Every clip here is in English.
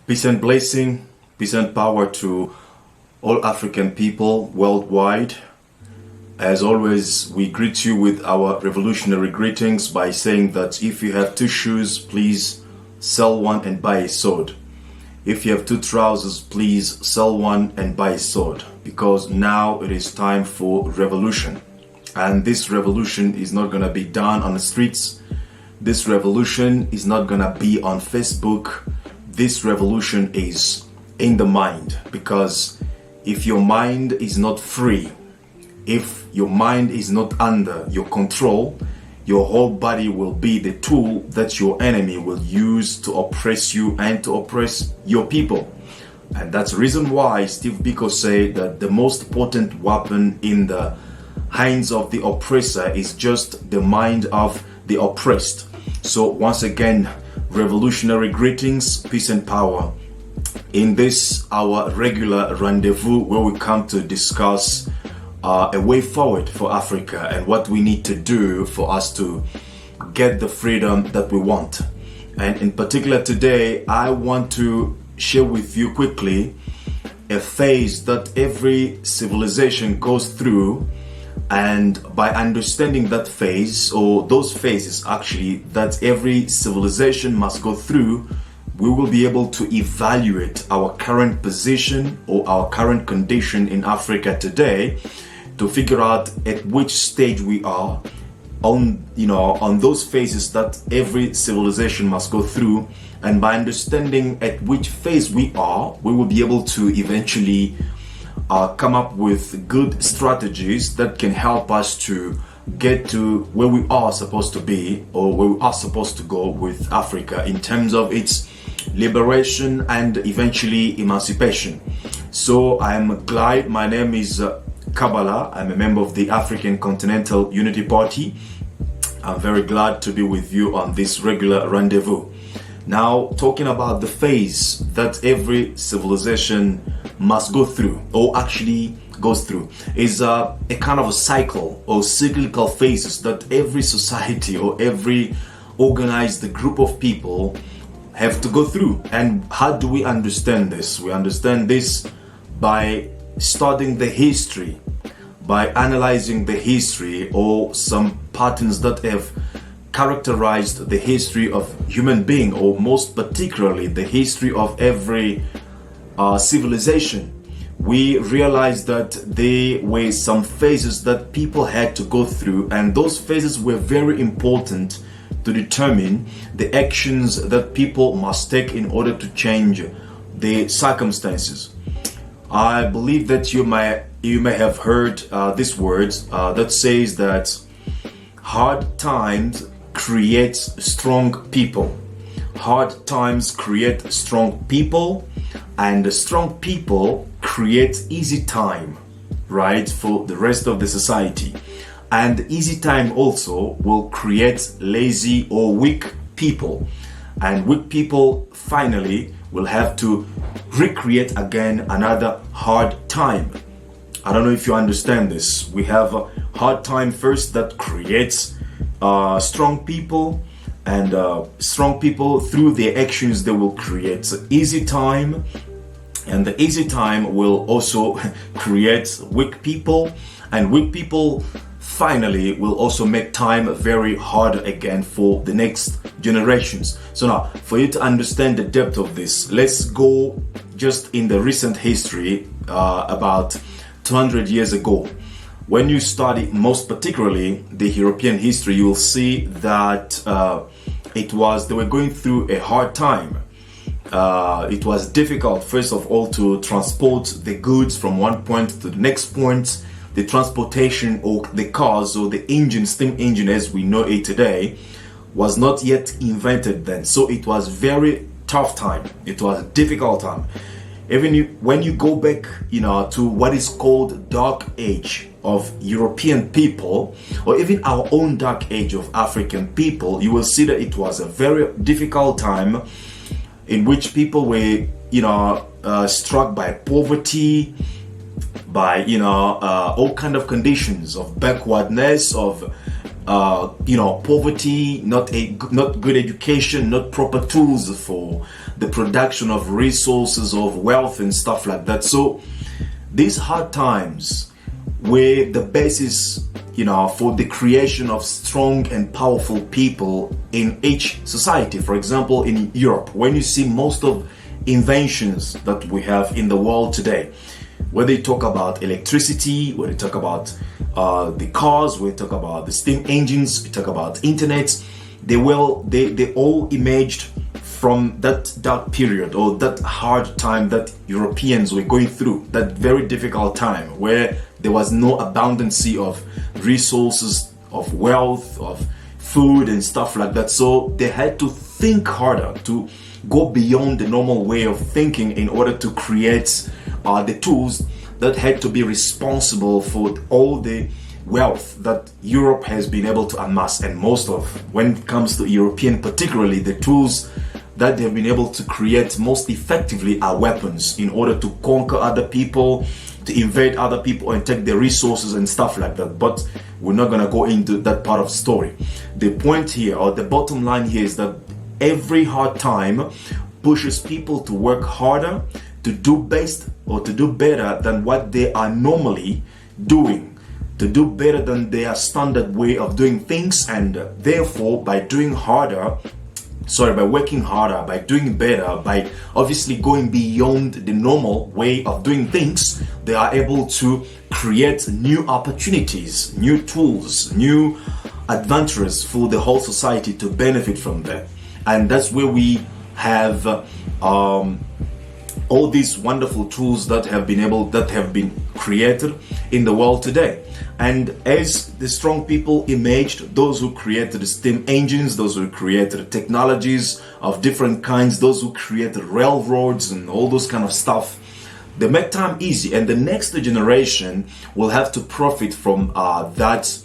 Peace and blessing, peace and power to all African people worldwide. As always, we greet you with our revolutionary greetings by saying that if you have two shoes, please sell one and buy a sword. If you have two trousers, please sell one and buy a sword, because now it is time for revolution. And this revolution is not going to be done on the streets. This revolution is not going to be on Facebook. This revolution is in the mind, because if your mind is not free, if your mind is not under your control, your whole body will be the tool that your enemy will use to oppress you and to oppress your people. And that's the reason why Steve Biko said that the most potent weapon in the hands of the oppressor is just the mind of the oppressed. So once again, revolutionary greetings, peace and power. In this, our regular rendezvous where we come to discuss a way forward for Africa and what we need to do for us to get the freedom that we want. And in particular today, I want to share with you quickly a phase that every civilization goes through. And by understanding that phase, or those phases actually, that every civilization must go through, we will be able to evaluate our current position or our current condition in Africa today, to figure out at which stage we are on those phases that every civilization must go through. And by understanding at which phase we are, we will be able to eventually come up with good strategies that can help us to get to where we are supposed to be, or where we are supposed to go with Africa in terms of its liberation and eventually emancipation. So I am glad. My name is Kabala. I'm a member of the African Continental Unity Party. I'm very glad to be with you on this regular rendezvous. Now, talking about the phase that every civilization must go through, or actually goes through, is a kind of a cycle or cyclical phases that every society or every organized group of people have to go through. And how do we understand this? We understand this by studying the history, by analyzing the history or some patterns that have characterized the history of human being, or most particularly the history of every civilization. We realized that there were some phases that people had to go through, and those phases were very important to determine the actions that people must take in order to change the circumstances. I believe that you may have heard these words that says that hard times create strong people. Hard times create strong people, and strong people create easy time, right, for the rest of the society. And easy time also will create lazy or weak people, and weak people finally will have to recreate again another hard time. I don't know if you understand this. We have a hard time first that creates strong people, and strong people, through their actions, they will create easy time, and the easy time will also create weak people, and weak people finally will also make time very hard again for the next generations. So now, for you to understand the depth of this, let's go just in the recent history, about 200 years ago. When you study most particularly the European history, you will see that they were going through a hard time. It was difficult, first of all, to transport the goods from one point to the next point. The transportation, or the cars, or the engine, steam engine as we know it today, was not yet invented then. So it was very tough time. It was a difficult time. Even when you go back, to what is called dark age of European people, or even our own dark age of African people, you will see that it was a very difficult time in which people were, struck by poverty, by all kind of conditions of backwardness, of poverty, not good education, not proper tools for the production of resources, of wealth and stuff like that. So these hard times were the basis, for the creation of strong and powerful people in each society. For example, in Europe, when you see most of inventions that we have in the world today, whether you talk about electricity, whether you talk about the cars, whether you talk about the steam engines, you talk about internet, they all emerged from that dark period, or that hard time that Europeans were going through, that very difficult time where there was no abundance of resources, of wealth, of food and stuff like that. So they had to think harder, to go beyond the normal way of thinking in order to create the tools that had to be responsible for all the wealth that Europe has been able to amass. And most of, when it comes to European particularly, the tools that they've been able to create most effectively are weapons in order to conquer other people, to invade other people and take their resources and stuff like that. But we're not going to go into that part of the story. The point here, or the bottom line here, is that every hard time pushes people to work harder, to do best or to do better than what they are normally doing, to do better than their standard way of doing things. And therefore, by working harder, by doing better, by obviously going beyond the normal way of doing things, they are able to create new opportunities, new tools, new adventures for the whole society to benefit from that. And that's where we have all these wonderful tools that have been created in the world today. And as the strong people emerged, those who created the steam engines, those who created technologies of different kinds, those who created railroads and all those kind of stuff, they make time easy, and the next generation will have to profit from that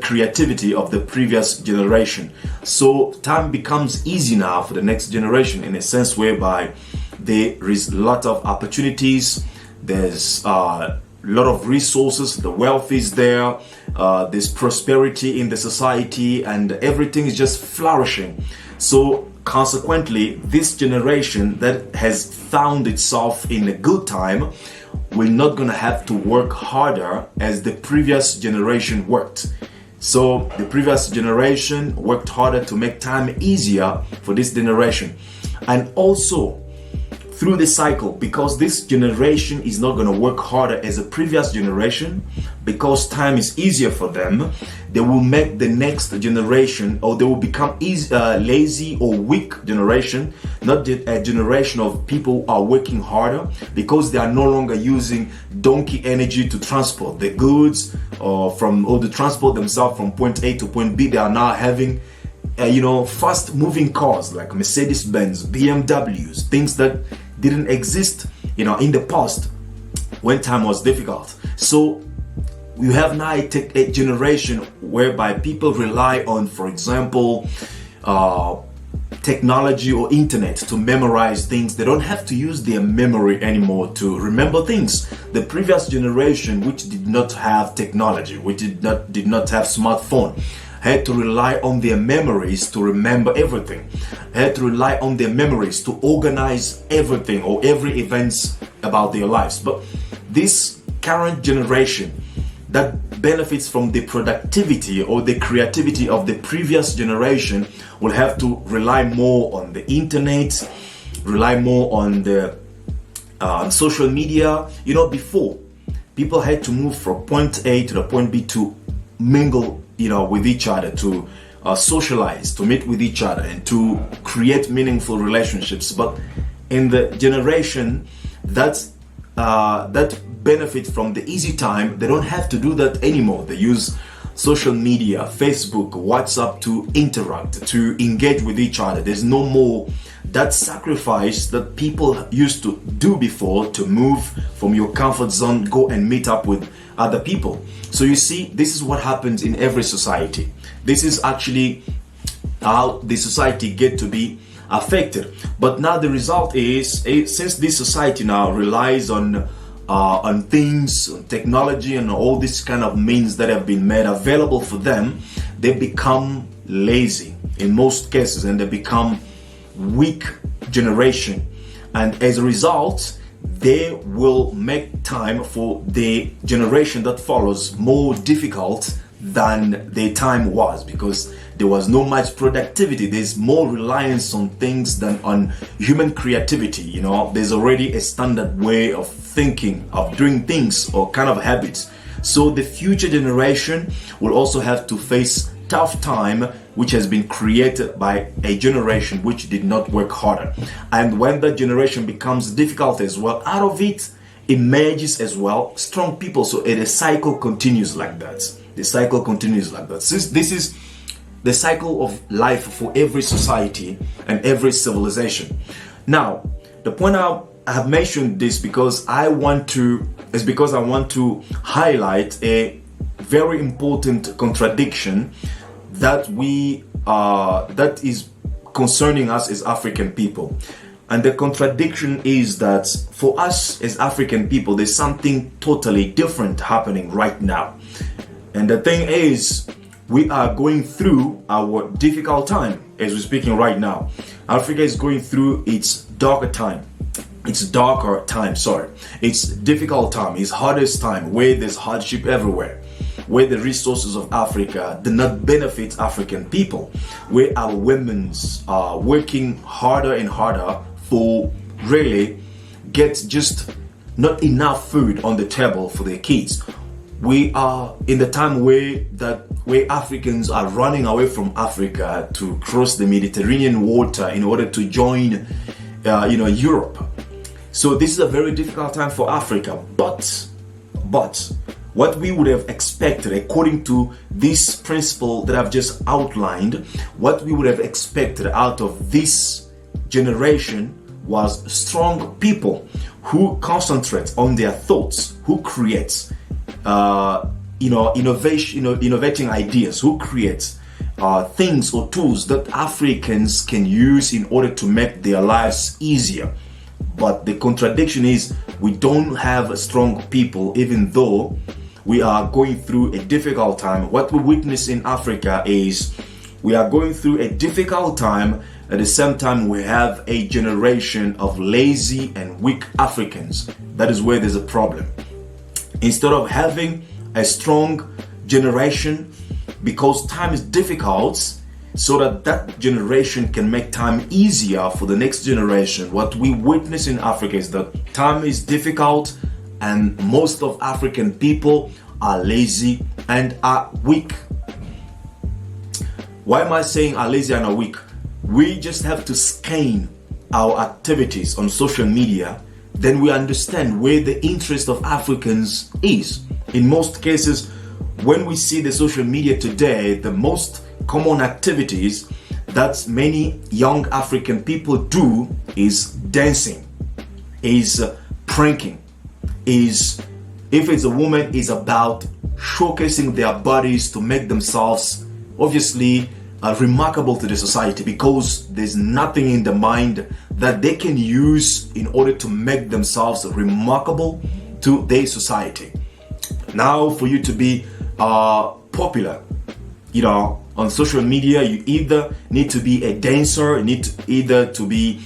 creativity of the previous generation. So time becomes easy now for the next generation, in a sense whereby there is a lot of opportunities, there's a lot of resources, the wealth is there, there's prosperity in the society, and everything is just flourishing. So consequently, this generation that has found itself in a good time, we're not going to have to work harder as the previous generation worked. So the previous generation worked harder to make time easier for this generation. And also through the cycle, because this generation is not going to work harder as a previous generation, because time is easier for them, they will make the next generation, or they will become lazy or weak generation, not a generation of people who are working harder, because they are no longer using donkey energy to transport the goods or to transport themselves from point A to point B. They are now having fast moving cars like Mercedes-Benz, BMWs, things that didn't exist in the past when time was difficult. So we have now a generation whereby people rely on, for example, technology or internet to memorize things. They don't have to use their memory anymore to remember things. The previous generation, which did not have technology, which did not have smartphone, had to rely on their memories to remember everything, had to rely on their memories to organize everything or every events about their lives. But this current generation that benefits from the productivity or the creativity of the previous generation will have to rely more on the internet, rely more on the social media. Before, people had to move from point A to the point B to mingle with each other, to socialize, to meet with each other, and to create meaningful relationships. But in the generation that benefit from the easy time, they don't have to do that anymore. They use social media, Facebook, WhatsApp to interact, to engage with each other. There's no more that sacrifice that people used to do before, to move from your comfort zone, go and meet up with other people. So you see, this is what happens in every society. This is actually how the society get to be affected. But now the result is, since this society now relies on on things, on technology, and all these kind of means that have been made available for them, they become lazy in most cases, and they become weak generation. And as a result, they will make time for the generation that follows more difficult than their time was, because there was no much productivity. There's more reliance on things than on human creativity. You know, there's already a standard way of thinking, of doing things, or kind of habits. So the future generation will also have to face tough time, which has been created by a generation which did not work harder. And when that generation becomes difficult as well, out of it emerges as well strong people. So the cycle continues like that. The cycle continues like that. Since this is the cycle of life for every society and every civilization. Now, the point I have mentioned this because I want to highlight a very important contradiction that that is concerning us as African people. And the contradiction is that for us as African people, there's something totally different happening right now. And the thing is, we are going through our difficult time as we're speaking right now. Africa is going through its darker time. It's difficult time, its hardest time, where there's hardship everywhere, where the resources of Africa do not benefit African people, where our women are working harder and harder for really get just not enough food on the table for their kids. We are in the time where Africans are running away from Africa to cross the Mediterranean water in order to join Europe. So this is a very difficult time for Africa, but what we would have expected, according to this principle that I've just outlined, what we would have expected out of this generation was strong people who concentrate on their thoughts, who create innovating ideas, who create things or tools that Africans can use in order to make their lives easier. But the contradiction is we don't have strong people, even though we are going through a difficult time. What we witness in Africa is we are going through a difficult time. At the same time, we have a generation of lazy and weak Africans. That is where there's a problem. Instead of having a strong generation, because time is difficult, so that generation can make time easier for the next generation, what we witness in Africa is that time is difficult and most of African people are lazy and are weak. Why am I saying are lazy and are weak? We just have to scan our activities on social media, then we understand where the interest of Africans is. In most cases, when we see the social media today, the most common activities that many young African people do is dancing, is pranking, is, if it's a woman, is about showcasing their bodies to make themselves obviously remarkable to the society, because there's nothing in the mind that they can use in order to make themselves remarkable to their society. Now, for you to be popular, on social media, you either need to be a dancer, you need to be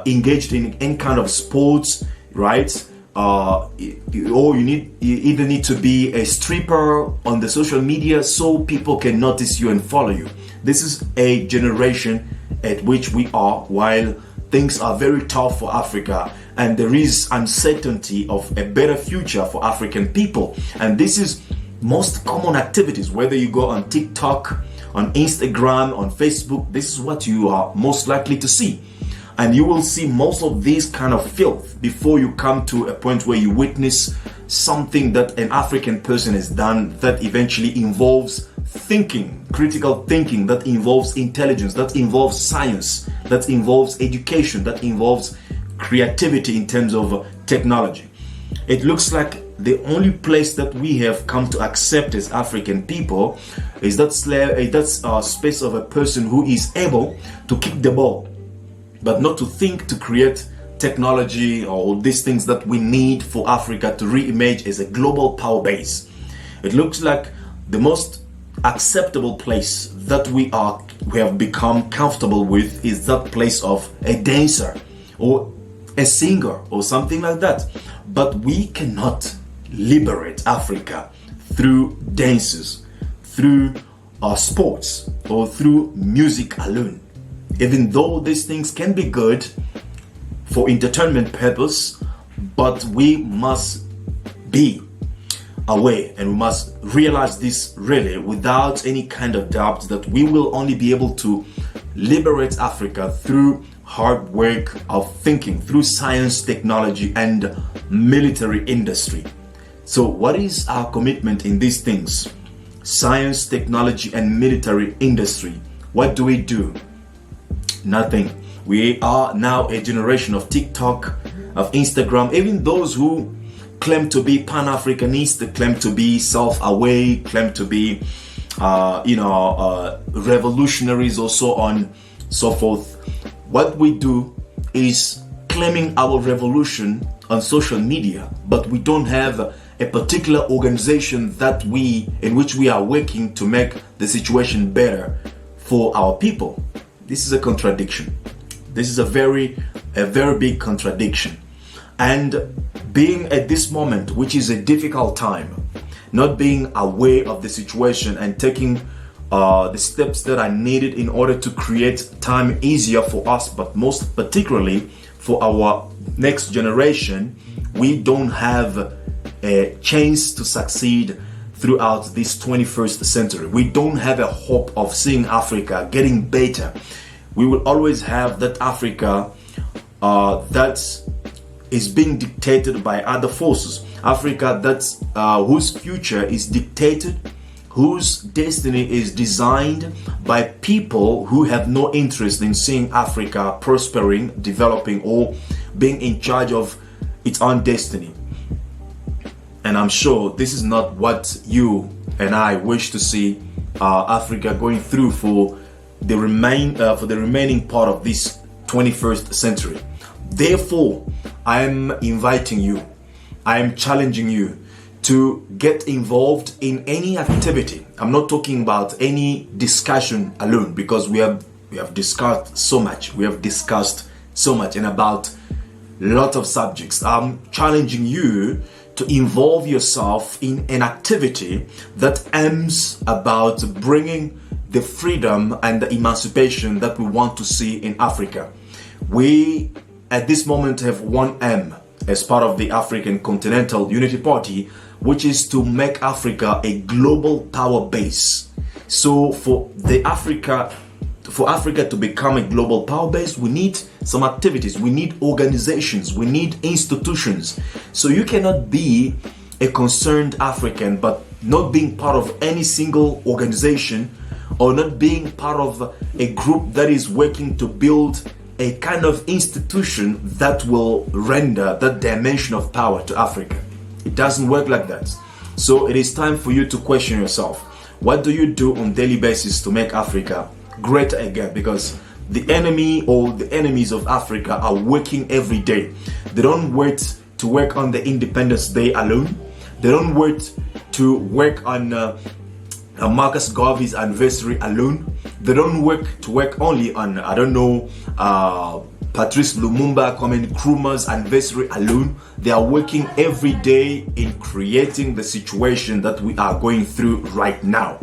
engaged in any kind of sports, right? Or you either need to be a stripper on the social media so people can notice you and follow you. This is a generation at which we are, while things are very tough for Africa and there is uncertainty of a better future for African people. And this is most common activities, whether you go on TikTok, on Instagram, on Facebook, this is what you are most likely to see. And you will see most of these kind of filth before you come to a point where you witness something that an African person has done that eventually involves thinking, critical thinking, that involves intelligence, that involves science, that involves education, that involves creativity in terms of technology. It looks like the only place that we have come to accept as African people is that space of a person who is able to kick the ball, but not to think, to create technology or these things that we need for Africa to re-emerge as a global power base. It looks like the most acceptable place that we have become comfortable with is that place of a dancer or a singer or something like that. But we cannot liberate Africa through dances, through sports, or through music alone. Even though these things can be good for entertainment purpose, but we must be aware and we must realize this really without any kind of doubt that we will only be able to liberate Africa through hard work of thinking, through science, technology, and military industry. So what is our commitment in these things? Science, technology, and military industry. What do? Nothing. We are now a generation of TikTok, of Instagram. Even those who claim to be Pan-Africanist, claim to be self-aware, claim to be revolutionaries or so on, so forth. What we do is claiming our revolution on social media, but we don't have a particular organization in which we are working to make the situation better for our people. This is a contradiction. This is a very big contradiction. And being at this moment, which is a difficult time, not being aware of the situation and taking the steps that are needed in order to create time easier for us, but most particularly for our next generation, we don't have a chance to succeed throughout this 21st century. We don't have a hope of seeing Africa getting better. We will always have that Africa that is being dictated by other forces. Africa that's whose future is dictated, whose destiny is designed by people who have no interest in seeing Africa prospering, developing, or being in charge of its own destiny. And I'm sure this is not what you and I wish to see Africa going through for the remaining part of this 21st century. Therefore, I am inviting you, I am challenging you to get involved in any activity. I'm not talking about any discussion alone, because we have discussed so much. We have discussed so much and about a lot of subjects. I'm challenging you to involve yourself in an activity that aims about bringing the freedom and the emancipation that we want to see in Africa. We at this moment have one aim as part of the African Continental Unity Party, which is to make Africa a global power base. So for Africa to become a global power base, we need some activities, we need organizations, we need institutions. So you cannot be a concerned African but not being part of any single organization, or not being part of a group that is working to build a kind of institution that will render that dimension of power to Africa. It doesn't work like that. So it is time for you to question yourself. What do you do on a daily basis to make Africa greater again? Because the enemy or the enemies of Africa are working every day. They don't wait to work on the Independence Day alone. They don't wait to work on Marcus Garvey's anniversary alone. They don't work only on, Patrice Lumumba, Kwame Nkrumah's anniversary alone. They are working every day in creating the situation that we are going through right now.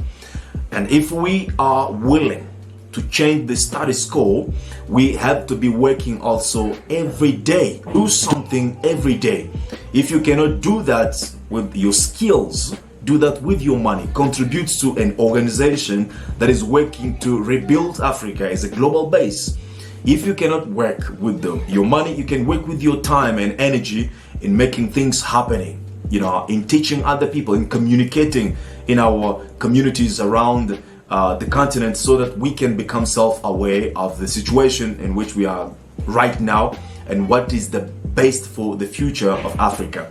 And if we are willing to change the status quo, we have to be working also every day. Do something every day. If you cannot do that with your skills, do that with your money. Contribute to an organization that is working to rebuild Africa as a global base. If you cannot work with your money, you can work with your time and energy in making things happening, in teaching other people, in communicating in our communities around the continent, so that we can become self-aware of the situation in which we are right now and what is the best for the future of Africa.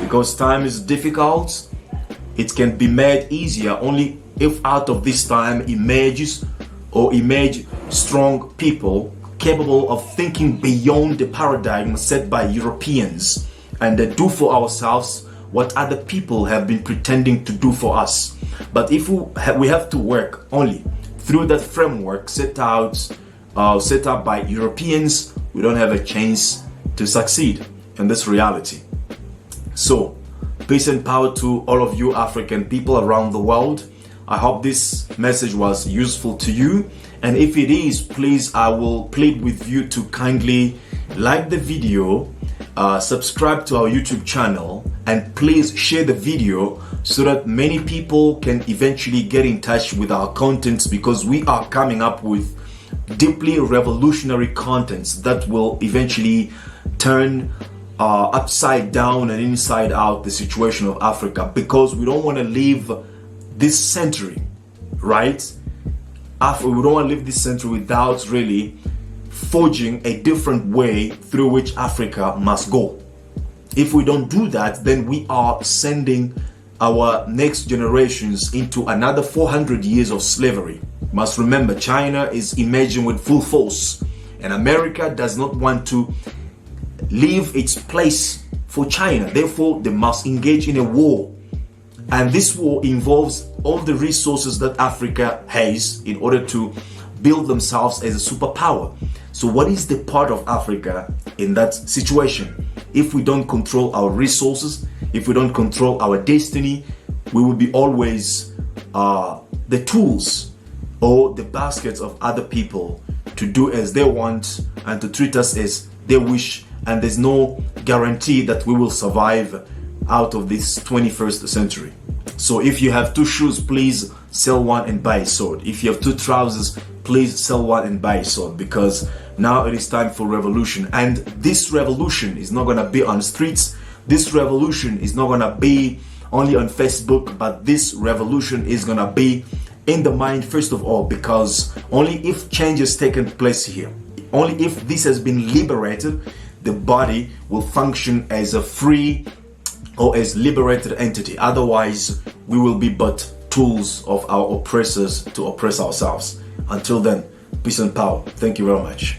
Because time is difficult, it can be made easier only if out of this time emerge strong people capable of thinking beyond the paradigm set by Europeans and do for ourselves what other people have been pretending to do for us. But if we have to work only through that framework set up by Europeans, we don't have a chance to succeed in this reality. So, peace and power to all of you African people around the world. I hope this message was useful to you. And if it is, please, I will plead with you to kindly like the video, subscribe to our YouTube channel, and please share the video so that many people can eventually get in touch with our contents, because we are coming up with deeply revolutionary contents that will eventually turn upside down and inside out the situation of Africa, because we don't want to leave this century, right? We don't want to live this century without really forging a different way through which Africa must go. If we don't do that, then we are sending our next generations into another 400 years of slavery. You must remember, China is emerging with full force, and America does not want to leave its place for China. Therefore, they must engage in a war. And this war involves all the resources that Africa has in order to build themselves as a superpower. So what is the part of Africa in that situation? If we don't control our resources, if we don't control our destiny, we will be always the tools or the baskets of other people to do as they want and to treat us as they wish. And there's no guarantee that we will survive out of this 21st century. So if you have two shoes, please sell one and buy a sword. If you have two trousers, please sell one and buy a sword, because now it is time for revolution. And this revolution is not going to be on streets. This revolution is not going to be only on Facebook, but this revolution is going to be in the mind first of all, because only if change has taken place here, only if this has been liberated, the body will function as a free or as liberated entity. Otherwise, we will be but tools of our oppressors to oppress ourselves. Until then, peace and power. Thank you very much.